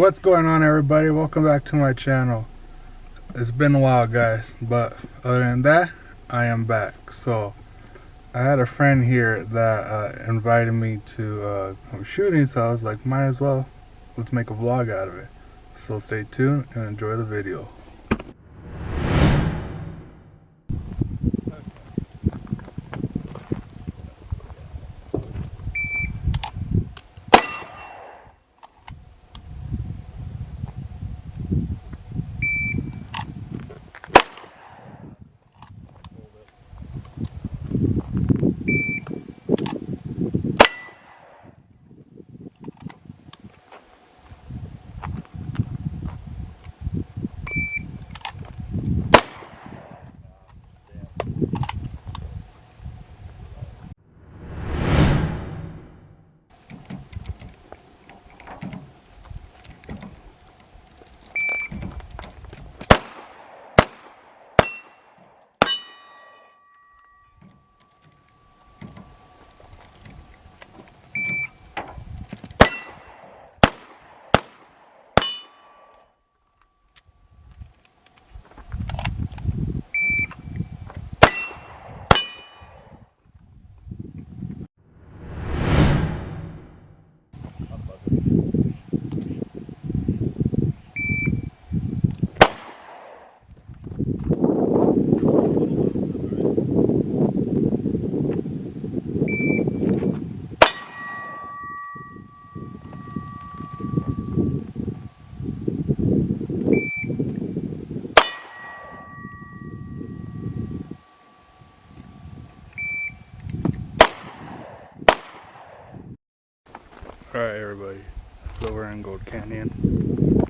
What's going on, everybody? Welcome back to my channel. It's been a while, guys, but other than that, I am back. So I had a friend here that invited me to come shooting, so I was like, might as well, let's make a vlog out of it. So stay tuned and enjoy the video. Alright, everybody, so we're in Gold Canyon.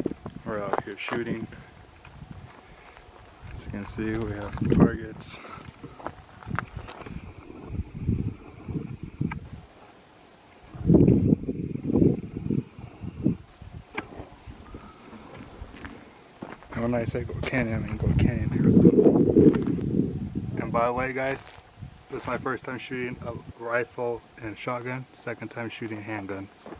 We're out here shooting. As you can see, we have targets. And when I say Gold Canyon, I mean Gold Canyon, Arizona. And by the way, guys, this is my first time shooting a rifle and shotgun, second time shooting handguns.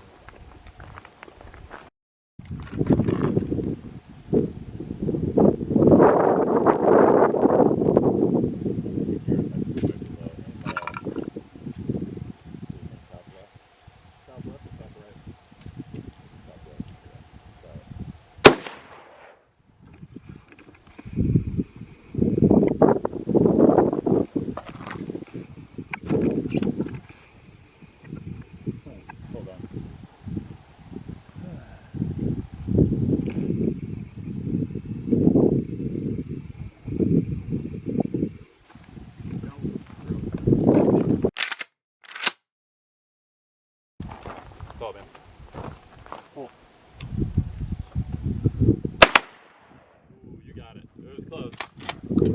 Go, man. Cool. Ooh, you got it. It was close. You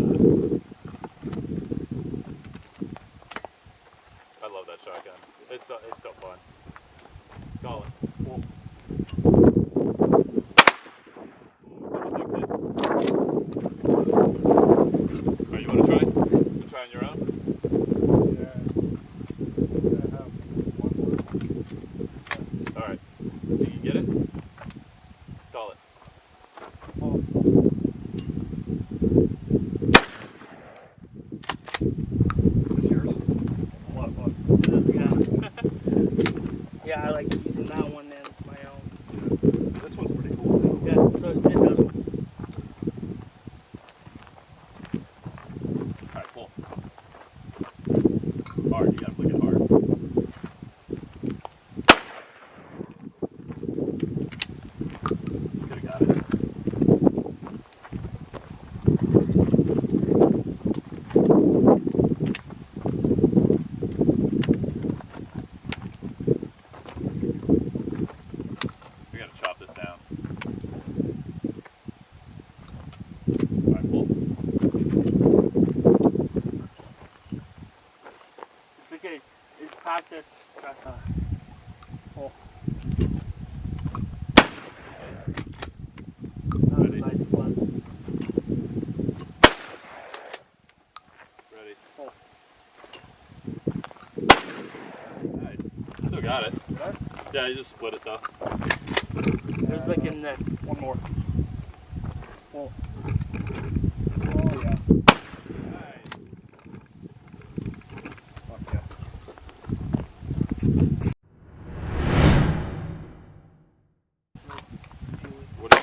got it. I love that shotgun. It's so fun. Call it. Cool. Alright, you want to try? You try on your own? Alright. Think you can get it? Call it. Is yours? A lot of fun. Yeah, I like using that one then, my own. This one's pretty cool. Yeah, so it does. Alright, cool. Hard, you gotta flick it hard. Could've got it. We gotta chop this down. Alright, cool. It's okay. It's practice. Oh. That was Ready? nice one. Ready? Oh. Alright. Still got it. Good? Yeah, you just split it though. Click him then. One more. Oh. Oh yeah. Nice. Fuck yeah. What is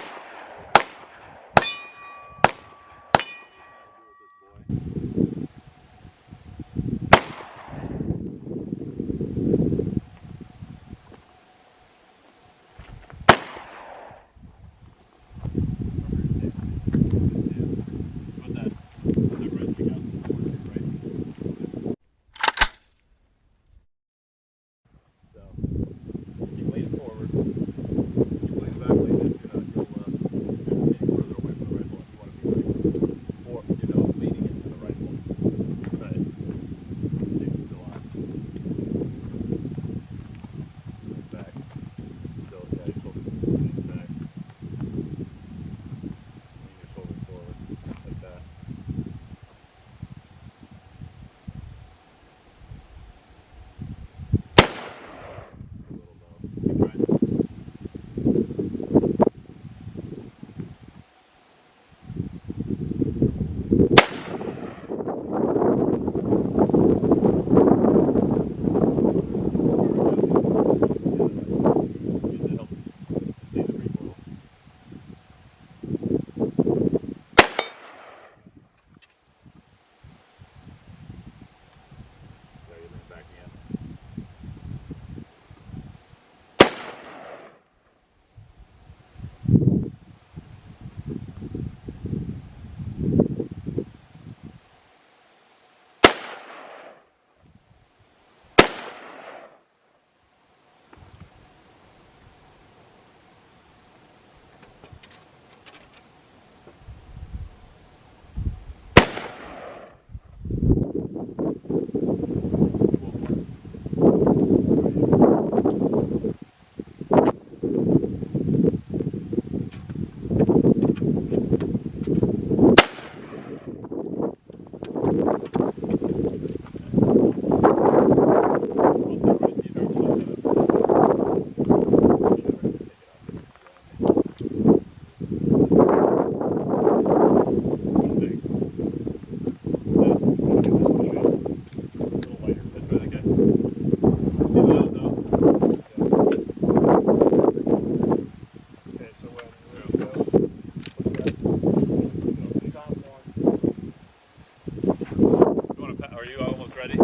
Are you almost ready?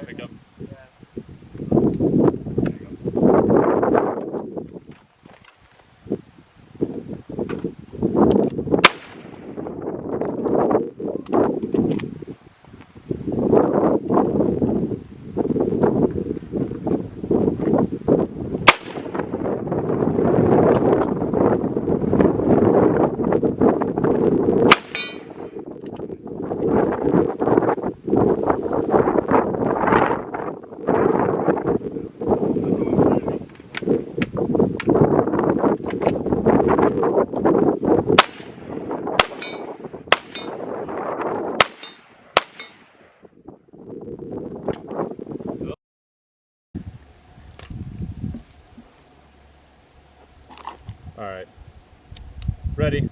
Pick up. All right. Ready?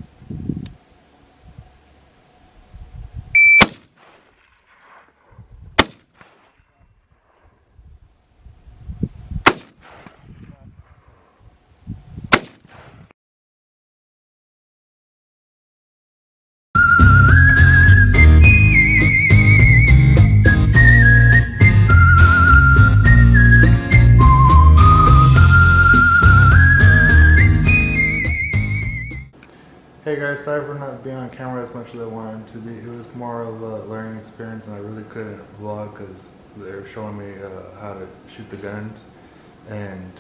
Hey guys, sorry for not being on camera as much as I wanted to be. It was more of a learning experience and I really couldn't vlog because they were showing me how to shoot the guns. And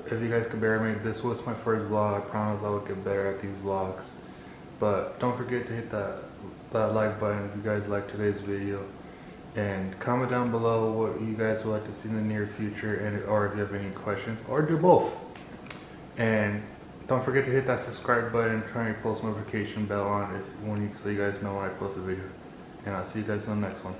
if you guys could bear me, this was my first vlog. I promise I would get better at these vlogs. But don't forget to hit that like button if you guys like today's video. And comment down below what you guys would like to see in the near future, and or if you have any questions, or do both. And don't forget to hit that subscribe button and turn your post notification bell on so you guys know when I post a video. And I'll see you guys in the next one.